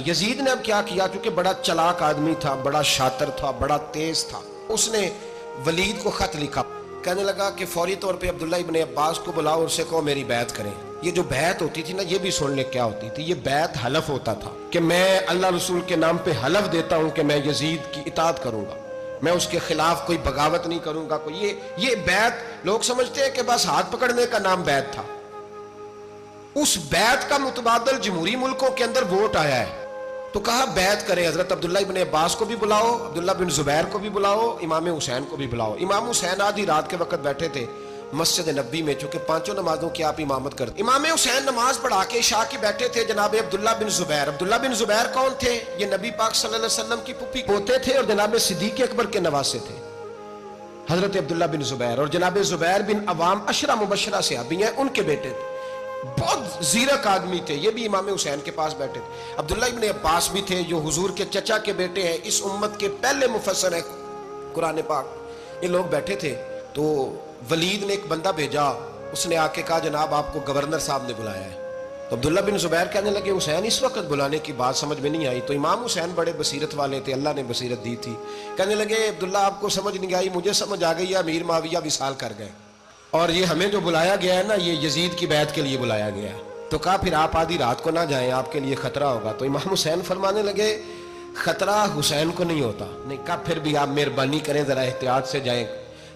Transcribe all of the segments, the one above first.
یزید نے اب کیا کیا، کیونکہ بڑا چلاک آدمی تھا، بڑا شاطر تھا، بڑا تیز تھا، اس نے ولید کو خط لکھا، کہنے لگا کہ فوری طور پہ عبداللہ ابن عباس کو بلاؤ اور اسے کہو میری بیعت کریں۔ یہ جو بیعت ہوتی تھی نا، یہ بھی سن لے کیا ہوتی تھی، یہ بیعت حلف ہوتا تھا کہ میں اللہ رسول کے نام پہ حلف دیتا ہوں کہ میں یزید کی اطاعت کروں گا، میں اس کے خلاف کوئی بغاوت نہیں کروں گا۔ کوئی یہ بیعت لوگ سمجھتے ہیں کہ بس ہاتھ پکڑنے کا نام بیعت تھا، اس بیعت کا متبادل جمہوری ملکوں کے اندر ووٹ آیا ہے، تو کہا بیعت کریں، حضرت عبداللہ ابن عباس کو بھی بلاؤ، عبداللہ بن زبیر کو بھی بلاؤ، امام حسین کو بھی بلاؤ۔ امام حسین آدھی رات کے وقت بیٹھے تھے مسجد نبوی میں، چونکہ پانچوں نمازوں کی آپ امامت کرتے۔ امام حسین نماز پڑھا کے عشاء کی بیٹھے تھے، جناب عبداللہ بن زبیر۔ عبداللہ بن زبیر کون تھے؟ یہ نبی پاک صلی اللہ علیہ وسلم کی پھپھی پوتے تھے اور جناب صدیق اکبر کے نواسے تھے، حضرت عبداللہ بن زبیر، اور جناب زبیر بن عوام عشرہ مبشرہ صحابی ہیں، ان کے بیٹے تھے، بہت زیرک آدمی تھے، یہ بھی امام حسین کے پاس بیٹھے تھے۔ عبداللہ ابن عباس بھی تھے جو حضور کے چچا کے بیٹے ہیں، اس امت کے پہلے مفسر ہیں قرآن پاک۔ یہ لوگ بیٹھے تھے تو ولید نے ایک بندہ بھیجا، اس نے آ کے کہا جناب آپ کو گورنر صاحب نے بلایا ہے۔ تو عبداللہ بن زبیر کہنے لگے حسین اس وقت بلانے کی بات سمجھ میں نہیں آئی۔ تو امام حسین بڑے بصیرت والے تھے، اللہ نے بصیرت دی تھی، کہنے لگے عبداللہ آپ کو سمجھ نہیں آئی، مجھے سمجھ آ گئی ہے، امیر معاویہ وصال کر گئے، اور یہ ہمیں جو بلایا گیا ہے نا، یہ یزید کی بیعت کے لیے بلایا گیا ہے۔ تو کہا پھر آپ آدھی رات کو نہ جائیں، آپ کے لیے خطرہ ہوگا۔ تو امام حسین فرمانے لگے خطرہ حسین کو نہیں ہوتا، نہیں کہا پھر بھی آپ مہربانی کریں ذرا احتیاط سے جائیں۔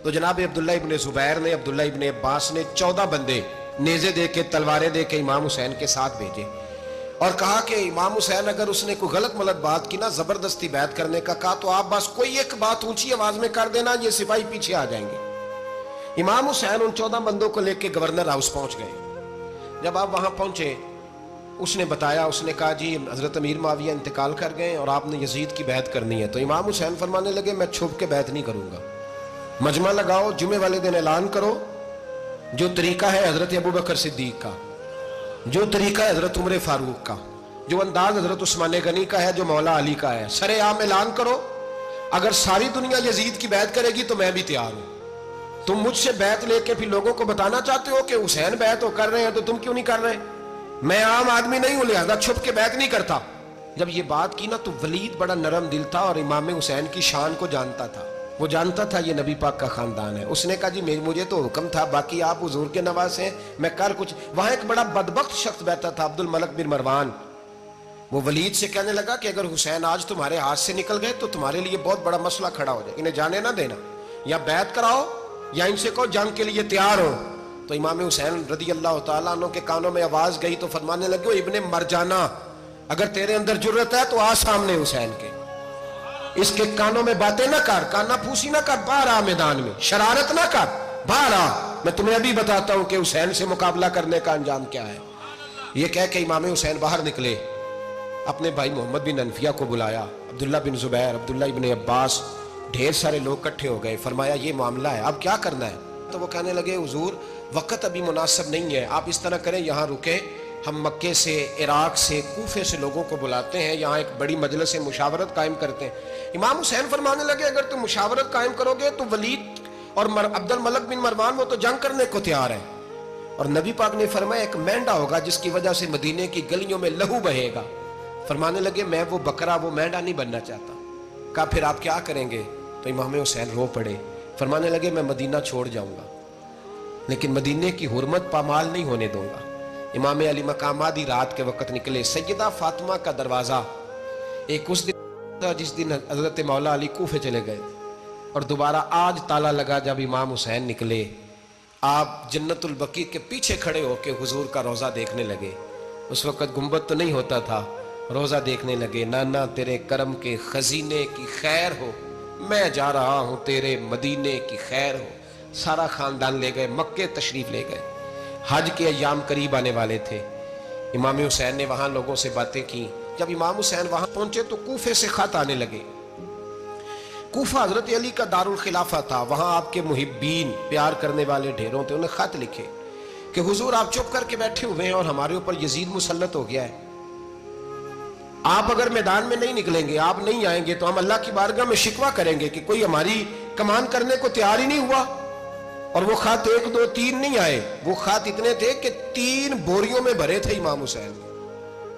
تو جناب عبداللہ ابن زبیر نے، عبداللہ ابن عباس نے 14 بندے نیزے دے کے، تلواریں دے کے امام حسین کے ساتھ بھیجے، اور کہا کہ امام حسین اگر اس نے کوئی غلط ملت بات کی نا، زبردستی بیعت کرنے کا کہا، تو آپ بس کوئی ایک بات اونچی آواز میں کر دینا، یہ سپاہی پیچھے آ جائیں گے۔ امام حسین ان 14 بندوں کو لے کے گورنر ہاؤس پہنچ گئے۔ جب آپ وہاں پہنچے، اس نے بتایا، اس نے کہا جی حضرت امیر معاویہ انتقال کر گئے اور آپ نے یزید کی بیعت کرنی ہے۔ تو امام حسین فرمانے لگے میں چھپ کے بیعت نہیں کروں گا، مجمع لگاؤ، جمعے والے دن اعلان کرو، جو طریقہ ہے حضرت ابوبکر صدیق کا، جو طریقہ ہے حضرت عمر فاروق کا، جو انداز حضرت عثمان غنی کا ہے، جو مولا علی کا ہے، سر عام اعلان کرو، اگر ساری دنیا یزید کی بیعت کرے گی تو میں بھی تیار ہوں۔ تم مجھ سے بیعت لے کے پھر لوگوں کو بتانا چاہتے ہو کہ حسین بیعت ہو کر رہے ہیں تو تم کیوں نہیں کر رہے؟ میں عام آدمی نہیں ہوں، لہذا چھپ کے بیعت نہیں کرتا۔ جب یہ بات کی نا تو ولید بڑا نرم دل تھا اور امام حسین کی شان کو جانتا تھا، وہ جانتا تھا یہ نبی پاک کا خاندان ہے۔ اس نے کہا جی مجھے تو حکم تھا، باقی آپ حضور کے نواز ہیں، میں کر کچھ۔ وہاں ایک بڑا بدبخت شخص بیٹھا تھا، عبد الملک بن مروان، وہ ولید سے کہنے لگا کہ اگر حسین آج تمہارے ہاتھ سے نکل گئے تو تمہارے لیے بہت بڑا مسئلہ کھڑا ہو جائے، انہیں جانے نہ دینا، یا بیعت کراؤ یا ان سے کہو جنگ کے لیے تیار ہو۔ تو امام حسین رضی اللہ تعالیٰ عنہ کے کانوں میں آواز گئی تو فرمانے لگے ابن مرجانہ، اگر تیرے اندر جرت ہے تو آ سامنے حسین کے، اس کے کانوں میں باتیں نہ کر، کانا پھوسی نہ کر، باہر آ میدان میں، شرارت نہ کر، باہر آ، میں تمہیں ابھی بتاتا ہوں کہ حسین سے مقابلہ کرنے کا انجام کیا ہے۔ یہ کہہ کے امام حسین باہر نکلے، اپنے بھائی محمد بن انفیہ کو بلایا، عبداللہ بن زبیر، عبداللہ ابن عباس، ڈھیر سارے لوگ کٹھے ہو گئے، فرمایا یہ معاملہ ہے، اب کیا کرنا ہے؟ تو وہ کہنے لگے حضور وقت ابھی مناسب نہیں ہے، آپ اس طرح کریں یہاں رکیں، ہم مکے سے، عراق سے، کوفے سے لوگوں کو بلاتے ہیں، یہاں ایک بڑی مجلس مشاورت قائم کرتے ہیں۔ امام حسین فرمانے لگے اگر تم مشاورت قائم کرو گے تو ولید اور عبد الملک بن مروان وہ تو جنگ کرنے کو تیار ہے، اور نبی پاک نے فرمایا ایک مینڈا ہوگا جس کی وجہ سے مدینے کی گلیوں میں لہو بہے گا۔ فرمانے لگے میں وہ بکرا، وہ مینڈا نہیں بننا چاہتا۔ کہا پھر آپ کیا کریں گے؟ تو امام حسین رو پڑے، فرمانے لگے میں مدینہ چھوڑ جاؤں گا لیکن مدینے کی حرمت پامال نہیں ہونے دوں گا۔ امام علی مقام آدھی رات کے وقت نکلے، سیدہ فاطمہ کا دروازہ ایک اس دن تھا جس دن حضرت مولا علی کوفے چلے گئے، اور دوبارہ آج تالا لگا جب امام حسین نکلے۔ آپ جنت البقیع کے پیچھے کھڑے ہو کے حضور کا روضہ دیکھنے لگے، اس وقت گنبد تو نہیں ہوتا تھا، روضہ دیکھنے لگے۔ نانا تیرے کرم کے خزینے کی خیر ہو، میں جا رہا ہوں تیرے مدینے کی خیر ہو۔ سارا خاندان لے گئے، مکے تشریف لے گئے، حج کے ایام قریب آنے والے تھے۔ امام حسین نے وہاں لوگوں سے باتیں کی۔ جب امام حسین وہاں پہنچے تو کوفے سے خط آنے لگے۔ کوفہ حضرت علی کا دارالخلافہ تھا، وہاں آپ کے محبین، پیار کرنے والے ڈھیروں تھے، انہیں خط لکھے کہ حضور آپ چپ کر کے بیٹھے ہوئے ہیں اور ہمارے اوپر یزید مسلط ہو گیا ہے، آپ اگر میدان میں نہیں نکلیں گے، آپ نہیں آئیں گے تو ہم اللہ کی بارگاہ میں شکوہ کریں گے کہ کوئی ہماری کمان کرنے کو تیار ہی نہیں ہوا۔ اور وہ خط 1 2 3 نہیں آئے، وہ خط اتنے تھے کہ 3 بوریوں میں بھرے تھے امام حسین۔